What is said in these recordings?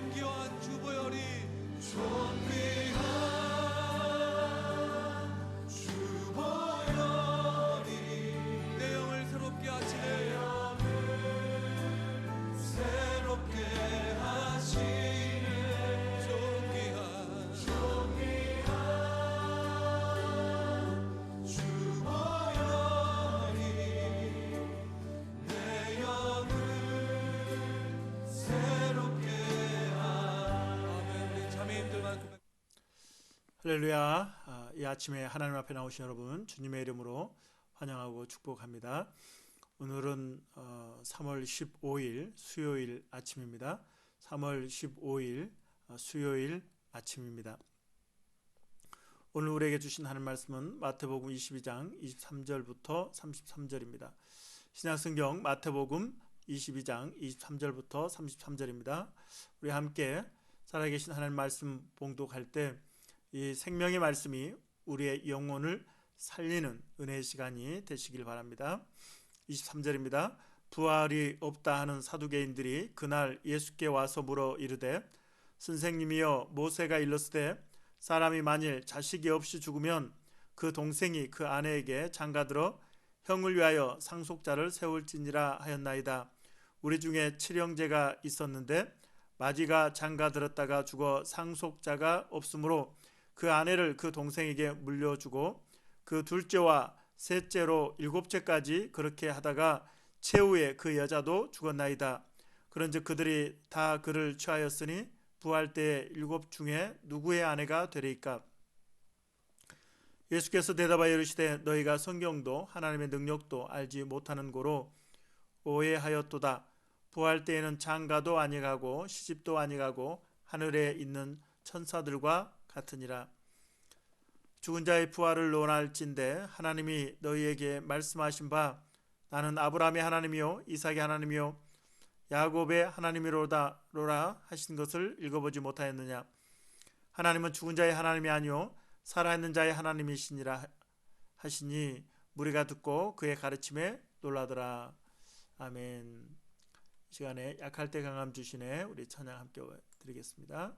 존귀한 주보혈이 내 영을 새롭게 하시네. 할렐루야. 이 아침에 하나님 앞에 나오신 여러분 주님의 이름으로 환영하고 축복합니다. 오늘은 3월 15일 수요일 아침입니다. 3월 15일 수요일 아침입니다. 오늘 우리에게 주신 하나님 말씀은 마태복음 22장 23절부터 33절입니다. 신약성경 마태복음 22장 23절부터 33절입니다. 우리 함께 살아계신 하나님 말씀 봉독할 때 이 생명의 말씀이 우리의 영혼을 살리는 은혜의 시간이 되시길 바랍니다. 23절입니다. 부활이 없다 하는 사두개인들이 그날 예수께 와서 물어 이르되 선생님이여 모세가 일렀으되 사람이 만일 자식이 없이 죽으면 그 동생이 그 아내에게 장가들어 형을 위하여 상속자를 세울지니라 하였나이다. 우리 중에 7형제가 있었는데 마지가 장가들었다가 죽어 상속자가 없으므로 그 아내를 그 동생에게 물려주고 그 둘째와 셋째로 7째까지 그렇게 하다가 최후에 그 여자도 죽었나이다. 그런즉 그들이 다 그를 취하였으니 부활 때에 7 중에 누구의 아내가 되리이까? 예수께서 대답하여 이르시되 너희가 성경도 하나님의 능력도 알지 못하는 고로 오해하였도다. 부활 때에는 장가도 아니가고 시집도 아니가고 하늘에 있는 천사들과 같으니라. 죽은 자의 부활을 논할진대 하나님이 너희에게 말씀하신 바 나는 아브라함의 하나님이요 이삭의 하나님이요 야곱의 하나님이로다 하신 것을 읽어보지 못하였느냐? 하나님은 죽은 자의 하나님이 아니요 살아있는 자의 하나님이시니라 하시니 무리가 듣고 그의 가르침에 놀라더라. 아멘. 이 시간에 약할 때 강함 주시네 우리 찬양 함께 드리겠습니다.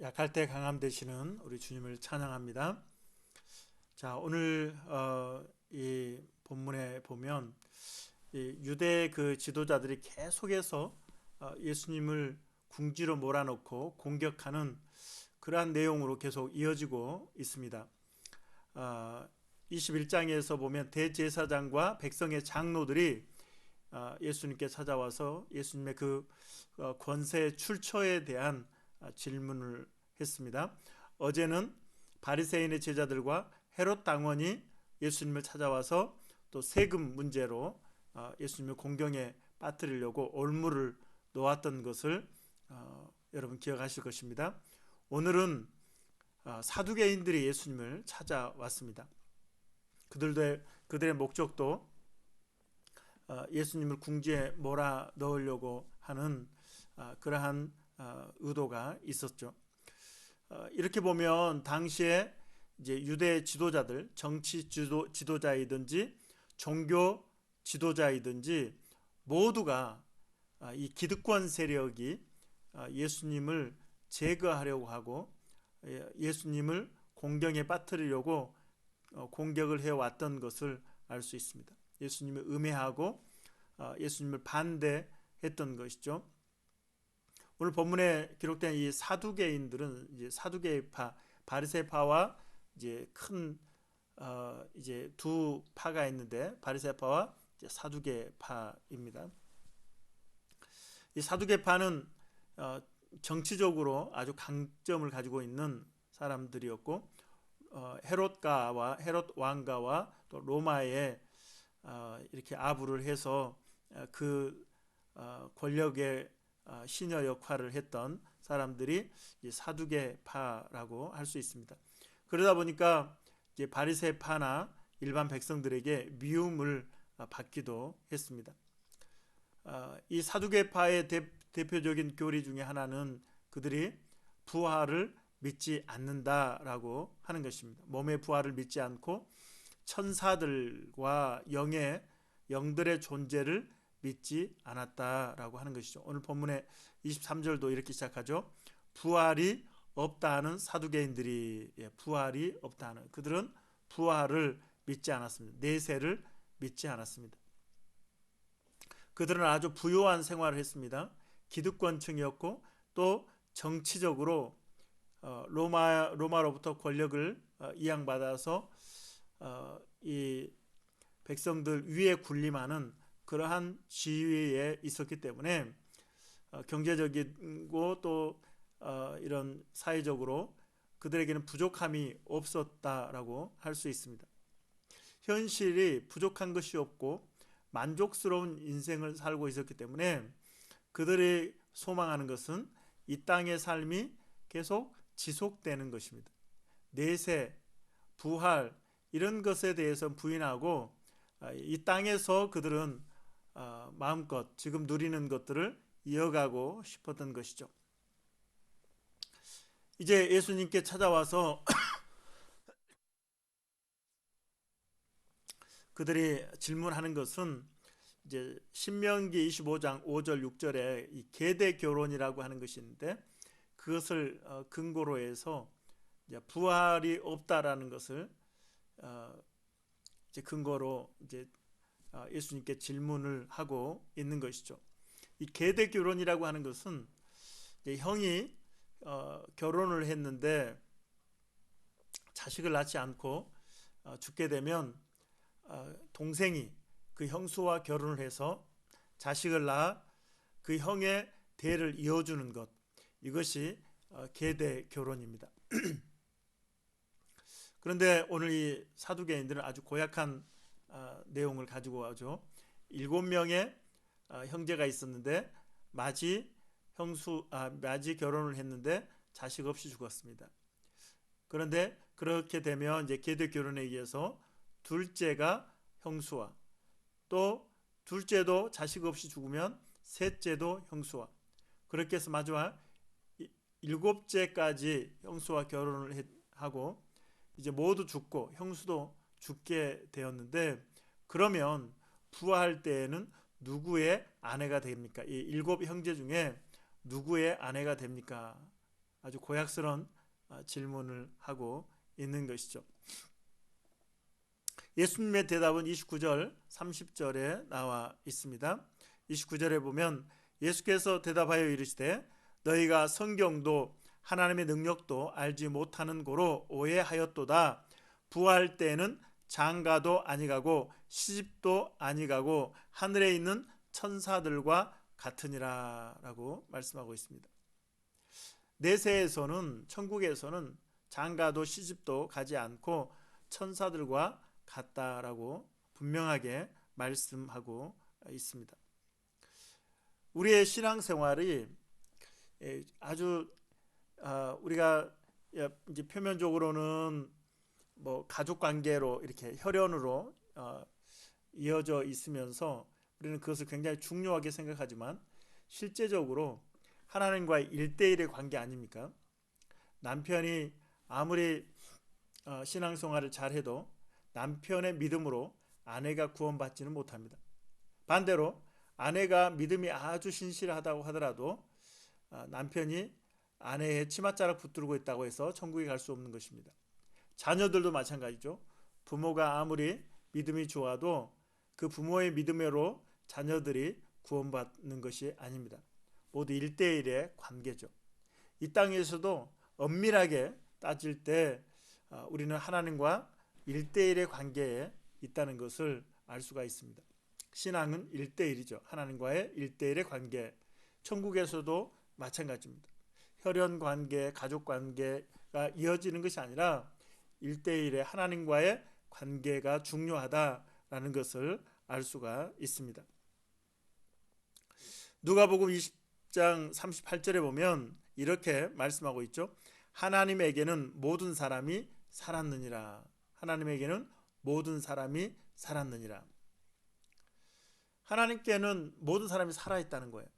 약할 때 강함 되시는 우리 주님을 찬양합니다. 자, 오늘 이 본문에 보면 이 유대 그 지도자들이 계속해서 예수님을 궁지로 몰아넣고 공격하는 그러한 내용으로 계속 이어지고 있습니다. 21장에서 보면 대제사장과 백성의 장로들이 예수님께 찾아와서 예수님의 그 권세 출처에 대한 질문을 했습니다. 어제는 바리새인의 제자들과 헤롯 당원이 예수님을 찾아와서 또 세금 문제로 예수님을 공경에 빠뜨리려고 올무를 놓았던 것을 여러분 기억하실 것입니다. 오늘은 사두개인들이 예수님을 찾아왔습니다. 그들의 목적도 예수님을 궁지에 몰아 넣으려고 하는 그러한 의도가 있었죠. 이렇게 보면 당시에 이제 유대 지도자들, 정치 지도자이든지 종교 지도자이든지 모두가 이 기득권 세력이 예수님을 제거하려고 하고 예수님을 공경에 빠뜨리려고 공격을 해왔던 것을 알 수 있습니다. 예수님을 음해하고 예수님을 반대했던 것이죠. 오늘 본문에 기록된 이 사두개인들은 이제 사두개파, 바리새파와 이제 큰 이제 두 파가 있는데 바리새파와 사두개파입니다. 이 사두개파는 정치적으로 아주 강점을 가지고 있는 사람들이었고 헤롯 왕가와 또 로마에 이렇게 아부를 해서 그 권력의 시녀 역할을 했던 사람들이 사두개파라고 할 수 있습니다. 그러다 보니까 이제 바리새파나 일반 백성들에게 미움을 받기도 했습니다. 이 사두개파의 대표적인 교리 중에 하나는 그들이 부활을 믿지 않는다라고 하는 것입니다. 몸의 부활을 믿지 않고 천사들과 영들의 존재를 믿지 않았다라고 하는 것이죠. 오늘 본문의 23절도 이렇게 시작하죠. 부활이 없다는 사두개인들이 부활이 없다는 그들은 부활을 믿지 않았습니다. 내세를 믿지 않았습니다. 그들은 아주 부유한 생활을 했습니다. 기득권층이었고 또 정치적으로 로마로부터 권력을 이양받아서 이 백성들 위에 군림하는 그러한 지위에 있었기 때문에 경제적이고 또 이런 사회적으로 그들에게는 부족함이 없었다라고 할 수 있습니다. 현실이 부족한 것이 없고 만족스러운 인생을 살고 있었기 때문에 그들이 소망하는 것은 이 땅의 삶이 계속 지속되는 것입니다. 내세, 부활 이런 것에 대해서 부인하고 이 땅에서 그들은 마음껏 지금 누리는 것들을 이어가고 싶었던 것이죠. 이제 예수님께 찾아와서 그들이 질문하는 것은 이제 신명기 25장 5절 6절에 이 계대 결혼이라고 하는 것이 있는데 그것을 근거로 해서 이제 부활이 없다라는 것을 이제 근거로 이제 예수님께 질문을 하고 있는 것이죠. 이 계대 결혼이라고 하는 것은 이제 형이 결혼을 했는데 자식을 낳지 않고 죽게 되면 동생이 그 형수와 결혼을 해서 자식을 낳아 그 형의 대를 이어주는 것, 이것이 계대 결혼입니다. 그런데 오늘 이 사두개인들은 아주 고약한 내용을 가지고 와죠. 7명의 형제가 있었는데 마지 결혼을 했는데 자식 없이 죽었습니다. 그런데 그렇게 되면 이제 계대 결혼에 의해서 둘째가 형수와 또 둘째도 자식 없이 죽으면 셋째도 형수와 그렇게 해서 마지막 7째까지 형수와 결혼을 하고 이제 모두 죽고 형수도 죽게 되었는데 그러면 부활할 때에는 누구의 아내가 됩니까? 이 7 형제 중에 누구의 아내가 됩니까? 아주 고약스러운 질문을 하고 있는 것이죠. 예수님의 대답은 29절 30절에 나와 있습니다. 29절에 보면 예수께서 대답하여 이르시되 너희가 성경도 하나님의 능력도 알지 못하는 고로 오해하였도다. 부활 때에는 장가도 아니가고 시집도 아니가고 하늘에 있는 천사들과 같으니라 라고 말씀하고 있습니다. 내세에서는, 천국에서는 장가도 시집도 가지 않고 천사들과 같다라고 분명하게 말씀하고 있습니다. 우리의 신앙생활이 아주 우리가 이제 표면적으로는 뭐 가족 관계로 이렇게 혈연으로 이어져 있으면서 우리는 그것을 굉장히 중요하게 생각하지만 실제적으로 하나님과의 1대1의 관계 아닙니까? 남편이 아무리 신앙생활을 잘해도 남편의 믿음으로 아내가 구원받지는 못합니다. 반대로 아내가 믿음이 아주 신실하다고 하더라도 남편이 아내의 치맛자락 붙들고 있다고 해서 천국에 갈 수 없는 것입니다. 자녀들도 마찬가지죠. 부모가 아무리 믿음이 좋아도 그 부모의 믿음으로 자녀들이 구원받는 것이 아닙니다. 모두 1대1의 관계죠. 이 땅에서도 엄밀하게 따질 때 우리는 하나님과 1대1의 관계에 있다는 것을 알 수가 있습니다. 신앙은 1대1이죠. 하나님과의 1대1의 관계. 천국에서도 마찬가지입니다. 혈연 관계, 가족 관계가 이어지는 것이 아니라 1대1의 하나님과의 관계가 중요하다라는 것을 알 수가 있습니다. 누가복음 20장 38절에 보면 이렇게 말씀하고 있죠. 하나님에게는 모든 사람이 살았느니라. 하나님에게는 모든 사람이 살았느니라. 하나님께는 모든 사람이 살아있다는 거예요.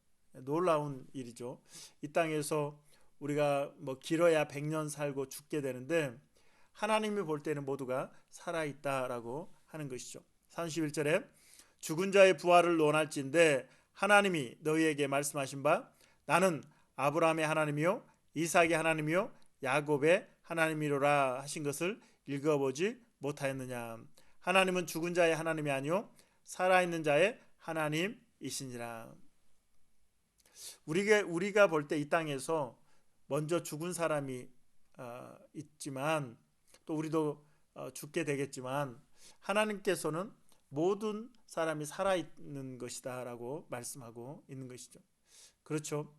놀라운 일이죠. 이 땅에서 우리가 뭐 길어야 100년 살고 죽게 되는데 하나님이 볼 때는 모두가 살아있다라고 하는 것이죠. 31절에 죽은 자의 부활을 논할진대 하나님이 너희에게 말씀하신 바 나는 아브라함의 하나님이요 이삭의 하나님이요 야곱의 하나님이로라 하신 것을 읽어보지 못하였느냐. 하나님은 죽은 자의 하나님이 아니요 살아있는 자의 하나님이시니라. 우리가 볼 때 이 땅에서 먼저 죽은 사람이 있지만 또 우리도 죽게 되겠지만 하나님께서는 모든 사람이 살아있는 것이다 라고 말씀하고 있는 것이죠. 그렇죠.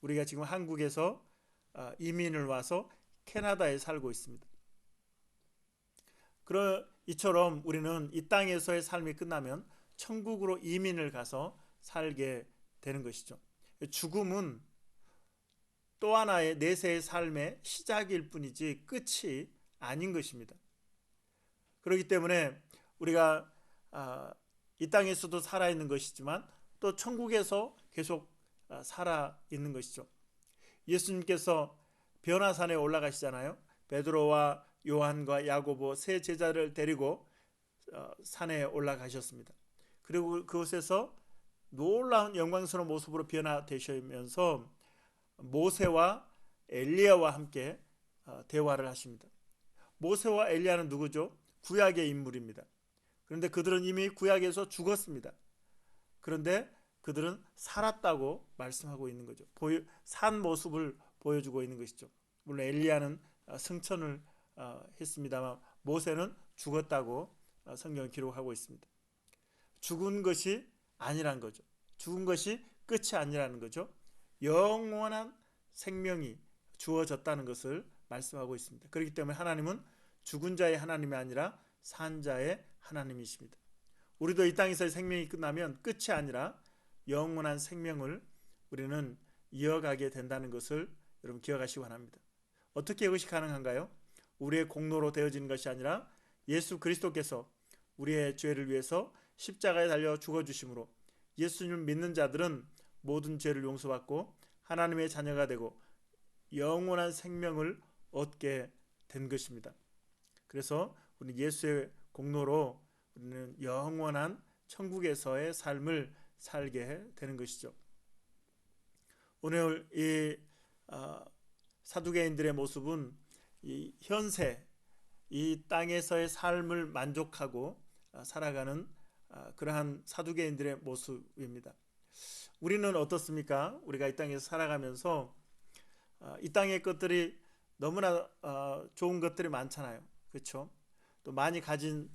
우리가 지금 한국에서 이민을 와서 캐나다에 살고 있습니다. 이처럼 우리는 이 땅에서의 삶이 끝나면 천국으로 이민을 가서 살게 되는 것이죠. 죽음은 또 하나의 내세의 삶의 시작일 뿐이지 끝이 아닌 것입니다. 그렇기 때문에 우리가 이 땅에서도 살아있는 것이지만 또 천국에서 계속 살아있는 것이죠. 예수님께서 변화산에 올라가시잖아요. 베드로와 요한과 야고보 세 제자를 데리고 산에 올라가셨습니다. 그리고 그곳에서 놀라운 영광스러운 모습으로 변화되시면서 모세와 엘리야와 함께 대화를 하십니다. 모세와 엘리야는 누구죠? 구약의 인물입니다. 그런데 그들은 이미 구약에서 죽었습니다. 그런데 그들은 살았다고 말씀하고 있는 거죠. 산 모습을 보여주고 있는 것이죠. 물론 엘리야는 승천을 했습니다만 모세는 죽었다고 성경을 기록하고 있습니다. 죽은 것이 아니란 거죠. 죽은 것이 끝이 아니라는 거죠. 영원한 생명이 주어졌다는 것을 말씀하고 있습니다. 그렇기 때문에 하나님은 죽은 자의 하나님이 아니라 산 자의 하나님이십니다. 우리도 이 땅에서의 생명이 끝나면 끝이 아니라 영원한 생명을 우리는 이어가게 된다는 것을 여러분 기억하시기 바랍니다. 어떻게 그것이 가능한가요? 우리의 공로로 되어지는 것이 아니라 예수 그리스도께서 우리의 죄를 위해서 십자가에 달려 죽어주심으로 예수님을 믿는 자들은 모든 죄를 용서받고 하나님의 자녀가 되고 영원한 생명을 얻게 된 것입니다. 그래서 우리 예수의 공로로 우리는 영원한 천국에서의 삶을 살게 되는 것이죠. 오늘 이 사두개인들의 모습은 이 현세, 이 땅에서의 삶을 만족하고 살아가는 그러한 사두개인들의 모습입니다. 우리는 어떻습니까? 우리가 이 땅에서 살아가면서 이 땅의 것들이 너무나 좋은 것들이 많잖아요. 그렇죠? 또 많이 가진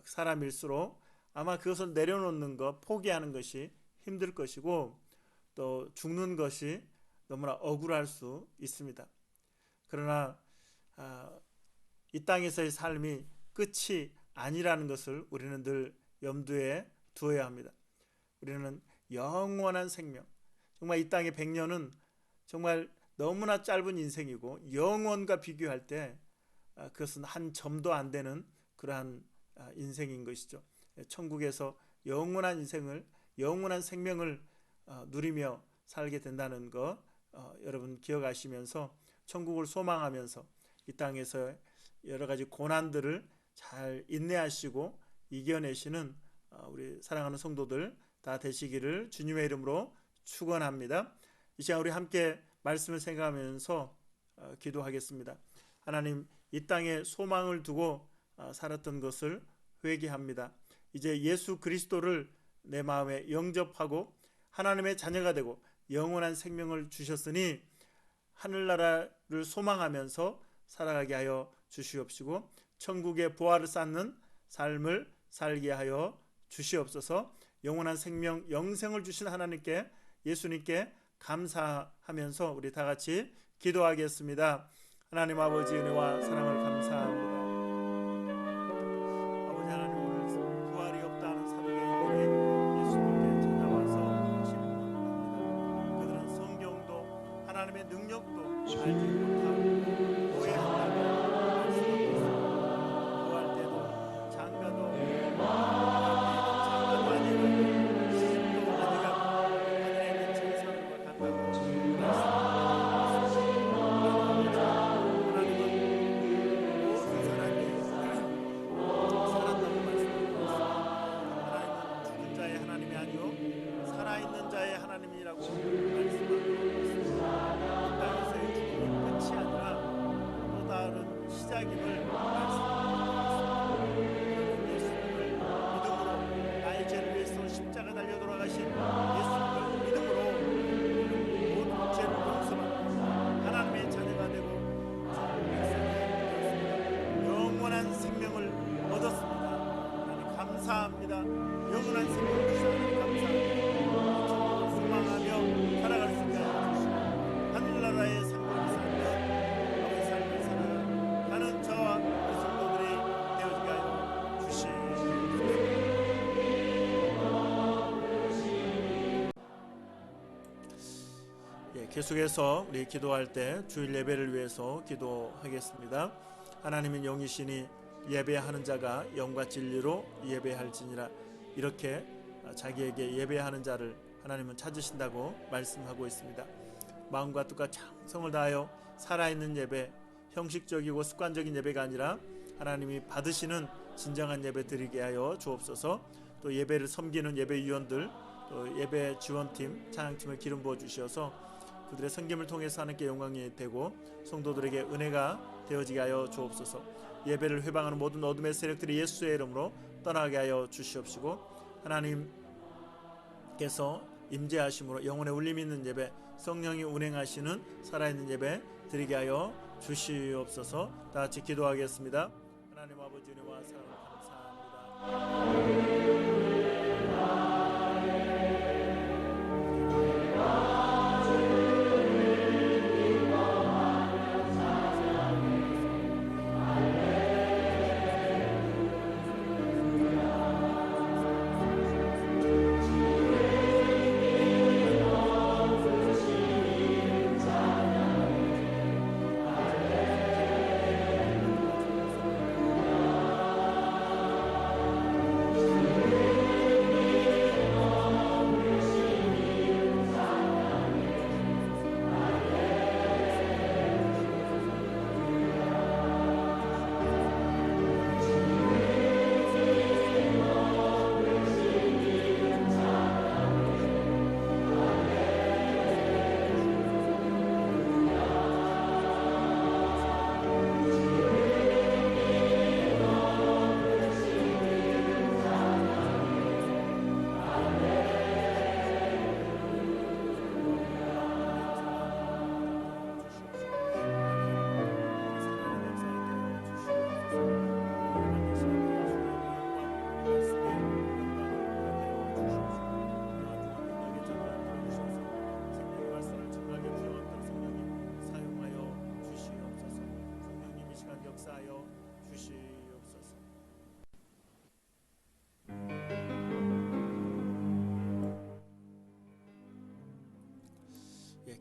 사람일수록 아마 그것을 내려놓는 것, 포기하는 것이 힘들 것이고 또 죽는 것이 너무나 억울할 수 있습니다. 그러나 이 땅에서의 삶이 끝이 아니라는 것을 우리는 늘 염두에 두어야 합니다. 우리는 영원한 생명, 정말 이 땅의 100년은 정말 너무나 짧은 인생이고 영원과 비교할 때 그것은 한 점도 안 되는 그러한 인생인 것이죠. 천국에서 영원한 인생을, 영원한 생명을 누리며 살게 된다는 것 여러분 기억하시면서 천국을 소망하면서 이 땅에서 여러 가지 고난들을 잘 인내하시고 이겨내시는 우리 사랑하는 성도들 다 되시기를 주님의 이름으로 축원합니다. 이 시간 우리 함께 말씀을 생각하면서 기도하겠습니다. 하나님, 이 땅에 소망을 두고 살았던 것을 회개합니다. 이제 예수 그리스도를 내 마음에 영접하고 하나님의 자녀가 되고 영원한 생명을 주셨으니 하늘나라를 소망하면서 살아가게 하여 주시옵시고 천국의 보화를 쌓는 삶을 살게 하여 주시옵소서. 영원한 생명, 영생을 주신 하나님께, 예수님께 감사하면서 우리 다 같이 기도하겠습니다. 하나님 아버지 은혜와 사랑을 감사합니다. 아버지 하나님, 오늘 부활이 없다는 사도계인들이 예수님께 찾아와서 질문합니다. 그들은 성경도 하나님의 능력도 알지 못하고 오해한다고 말씀하고 있습니다. 부활 때도 장가도 아니고 신도 아니라 하늘에 계신 천사들과 같다고 말씀하고 감사합니다. 영원한 생명을 주시니 감사합니다. 소망하며 살아갈 수 있게 하시고 하늘나라의 상급을 살며 아버지 삶을 살아가는 저와 우리 성도들이 되어지게 하여 주시옵소서. 계속해서 우리 기도할 때 주일 예배를 위해서 기도하겠습니다. 하나님은 영이시니 예배하는 자가 영과 진리로 예배할지니라. 이렇게 자기에게 예배하는 자를 하나님은 찾으신다고 말씀하고 있습니다. 마음과 뜻과 정성을 다하여 살아있는 예배, 형식적이고 습관적인 예배가 아니라 하나님이 받으시는 진정한 예배 드리게 하여 주옵소서. 또 예배를 섬기는 예배위원들, 또 예배 지원팀, 찬양팀을 기름 부어 주셔서 그들의 섬김을 통해서 하나님께 영광이 되고 성도들에게 은혜가 되어지게 하여 주옵소서. 예배를 회방하는 모든 어둠의 세력들이 예수의 이름으로 떠나게 하여 주시옵시고 하나님께서 임재하심으로 영혼의 울림 있는 예배, 성령이 운행하시는 살아있는 예배 드리게 하여 주시옵소서. 다 같이 기도하겠습니다. 하나님 아버지 은혜와 사랑을 감사합니다.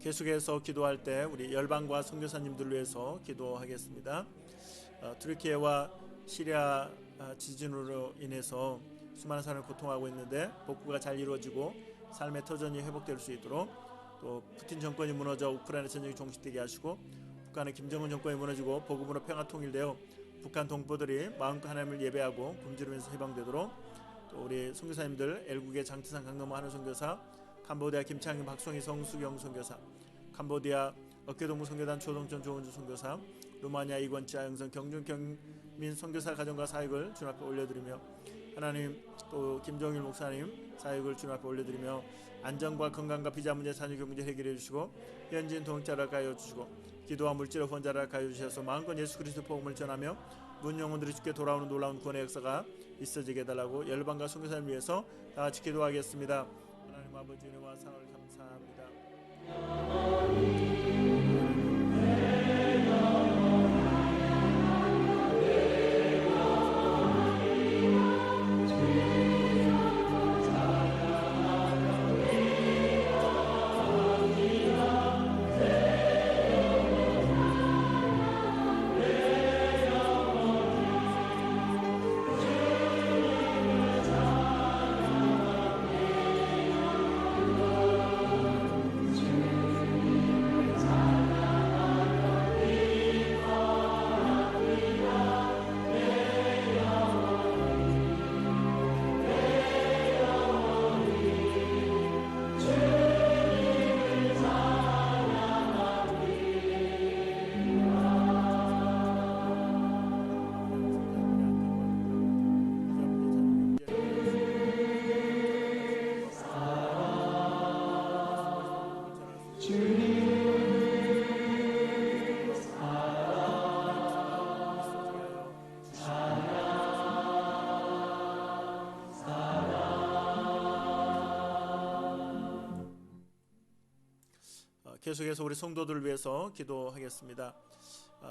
계속해서 기도할 때 우리 열방과 선교사님들 위해서 기도하겠습니다. 트르키예와 시리아 지진으로 인해서 수많은 사람이 고통하고 있는데 복구가 잘 이루어지고 삶의 터전이 회복될 수 있도록, 또 푸틴 정권이 무너져 우크라이나 전쟁이 종식되게 하시고 북한의 김정은 정권이 무너지고 복음으로 평화 통일되어 북한 동포들이 마음껏 하나님을 예배하고 굶주리면서 해방되도록, 또 우리 선교사님들 엘국의 장태산 강남호 한우 선교사, 캄보디아 김창인 박송희 성수경 선교사, 캄보디아 어깨동무 선교단 조동천 조은주 선교사, 루마니아 이권치 아영선 경준 경민 선교사 가정과 사역을 주님 앞에 올려드리며, 하나님 또 김종일 목사님 사역을 주님 앞에 올려드리며, 안전과 건강과 비자 문제, 산유교 문제 해결해 주시고 현지인 동역자를 가여 주시고 기도와 물질의 후원자를 가여 주셔서 마음껏 예수 그리스도 복음을 전하며 문 영혼들이 주께 돌아오는 놀라운 구원의 역사가 있어지게 해달라고 열방과 선교사를 위해서 다 같이 기도하겠습니다. 하나님 아버지 은혜와 사랑을 감사합니다. 계속해서 우리 성도들을 위해서 기도하겠습니다.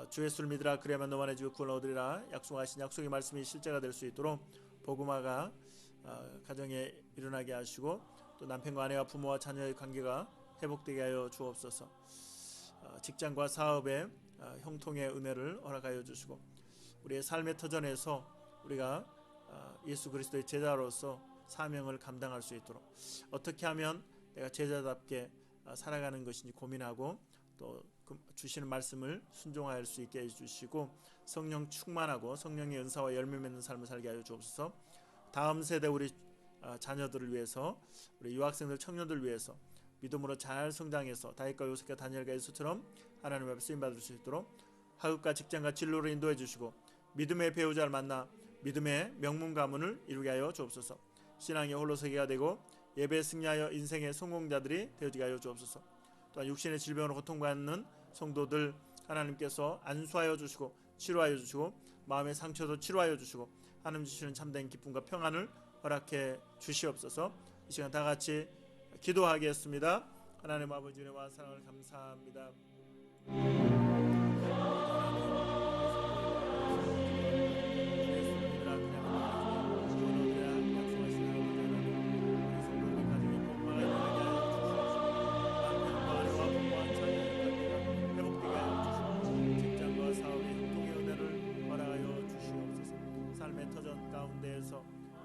주 예수를 믿으라 그래야만 너만의 집에 구원을 얻으리라 약속하신 약속의 말씀이 실제가 될 수 있도록 복음화가 가정에 일어나게 하시고, 또 남편과 아내와 부모와 자녀의 관계가 회복되게 하여 주옵소서. 직장과 사업에 형통의 은혜를 허락하여 주시고, 우리의 삶의 터전에서 우리가 예수 그리스도의 제자로서 사명을 감당할 수 있도록 어떻게 하면 내가 제자답게 살아가는 것인지 고민하고, 또 주시는 말씀을 순종할 수 있게 해주시고 성령 충만하고 성령의 은사와 열매 맺는 삶을 살게 하여 주옵소서. 다음 세대 우리 자녀들을 위해서, 우리 유학생들 청년들 위해서 믿음으로 잘 성장해서 다윗과 요셉과 다니엘과 예수처럼 하나님 앞에 쓰임받을 수 있도록 학업과 직장과 진로를 인도해 주시고 믿음의 배우자를 만나 믿음의 명문 가문을 이루게 하여 주옵소서. 신앙의 홀로서기가 되고 예배에 승리하여 인생의 성공자들이 되어지게 하여 주옵소서. 또한 육신의 질병으로 고통받는 성도들 하나님께서 안수하여 주시고 치료하여 주시고 마음의 상처도 치료하여 주시고 하나님 주시는 참된 기쁨과 평안을 허락해 주시옵소서. 이 시간 다 같이 기도하겠습니다. 하나님 아버지 은혜와 사랑을 감사합니다.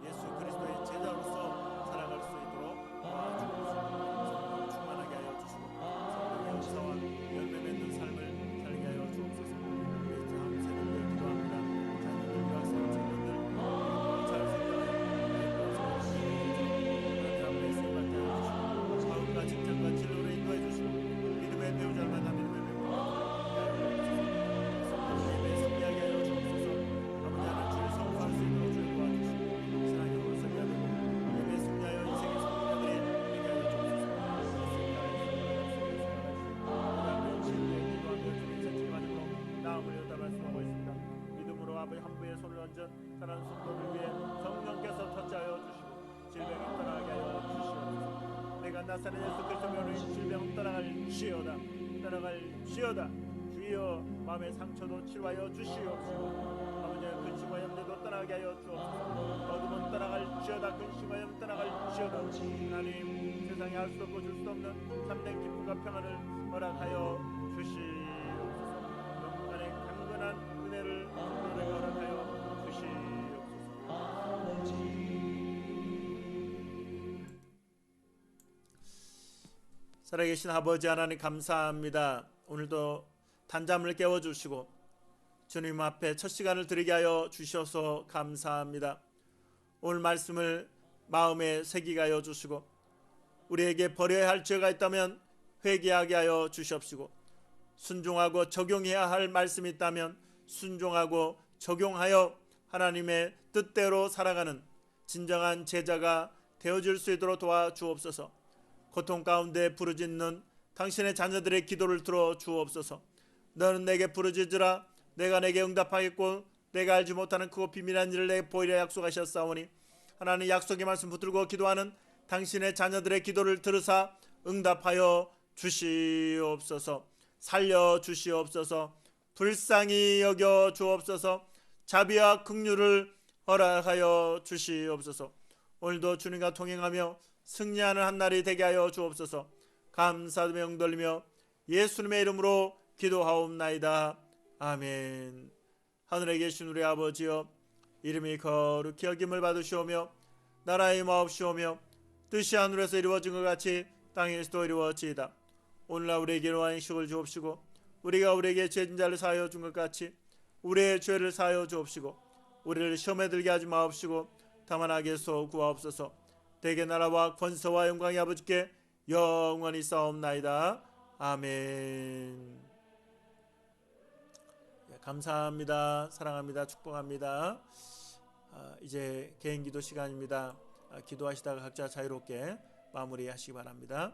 예수 그리스도의 제자로서 살아갈 수 있도록 도와주옵소서. 충만하게 하여 주시고 성령의 역사와 열매 맺는 삶을 살게 하여 주옵소서. 우리 다음 세대를 위해 기도합니다. 자녀들, 유학생, 청년들 잘 성장하여 하나님 앞에 쓰임받게 하여 주시고 마음과 직장과 진로를 인도해 주시고 믿음의 배우자를 만나 믿음의 예배에 승리하게 하여 주옵소서. 아버지 하나님 주의 성공할 수 있도록 주의 도와주시고 아버지 한부의 손을 얹은 가난한 성도를 위해 성령께서 터치하여 주시고 질병이 떠나게 하여 주시옵소서. 내가 나사렛 예수 그리스도의 이름으로 질병 떠나갈지어다 떠나갈지어다. 주여 마음의 상처도 치료하여 주시옵시고 아버지의 근심과 염려도 떠나게 하여 주옵소서. 어둠은 떠나갈지어다 근심과 염려 떠나갈지어다. 하나님 세상에 할 수 없고 줄 수 없는 참된 기쁨과 평안을 허락하여 주시옵소서. 영간의 강건한 은혜를 성도에게 허락하여 주시옵소서. 살아계신 아버지 하나님 감사합니다. 오늘도 단잠을 깨워주시고 주님 앞에 첫 시간을 드리게 하여 주셔서 감사합니다. 오늘 말씀을 마음에 새기게 하여 주시고 우리에게 버려야 할 죄가 있다면 회개하게 하여 주시옵시고 순종하고 적용해야 할 말씀이 있다면 순종하고 적용하여 하나님의 뜻대로 살아가는 진정한 제자가 되어줄 수 있도록 도와주옵소서. 고통 가운데 부르짖는 당신의 자녀들의 기도를 들어 주옵소서. 너는 내게 부르짖으라 내가 내게 응답하겠고 내가 알지 못하는 크고 비밀한 일을 내게 보이려 약속하셨사오니 하나님 약속의 말씀 붙들고 기도하는 당신의 자녀들의 기도를 들으사 응답하여 주시옵소서. 살려 주시옵소서. 불쌍히 여겨 주옵소서. 자비와 긍휼을 허락하여 주시옵소서. 오늘도 주님과 동행하며 승리하는 한 날이 되게 하여 주옵소서. 감사드리며 영돌리며 예수님의 이름으로 기도하옵나이다. 아멘. 하늘에 계신 우리 아버지여 이름이 거룩히 여김을 받으시오며 나라의 마옵시오며 뜻이 하늘에서 이루어진 것 같이 땅에서도 이루어지이다. 오늘날 우리에게 일용할 양식을 주옵시고 우리가 우리에게 죄진 자를 사하여 준 것 같이 우리의 죄를 사하여 주옵시고 우리를 시험에 들게 하지 마옵시고 다만 악에서 구하옵소서. 대개 나라와 권세와 영광이 아버지께 영원히 싸움나이다. 아멘. 감사합니다. 사랑합니다. 축복합니다. 이제 개인기도 시간입니다. 기도하시다가 각자 자유롭게 마무리하시기 바랍니다.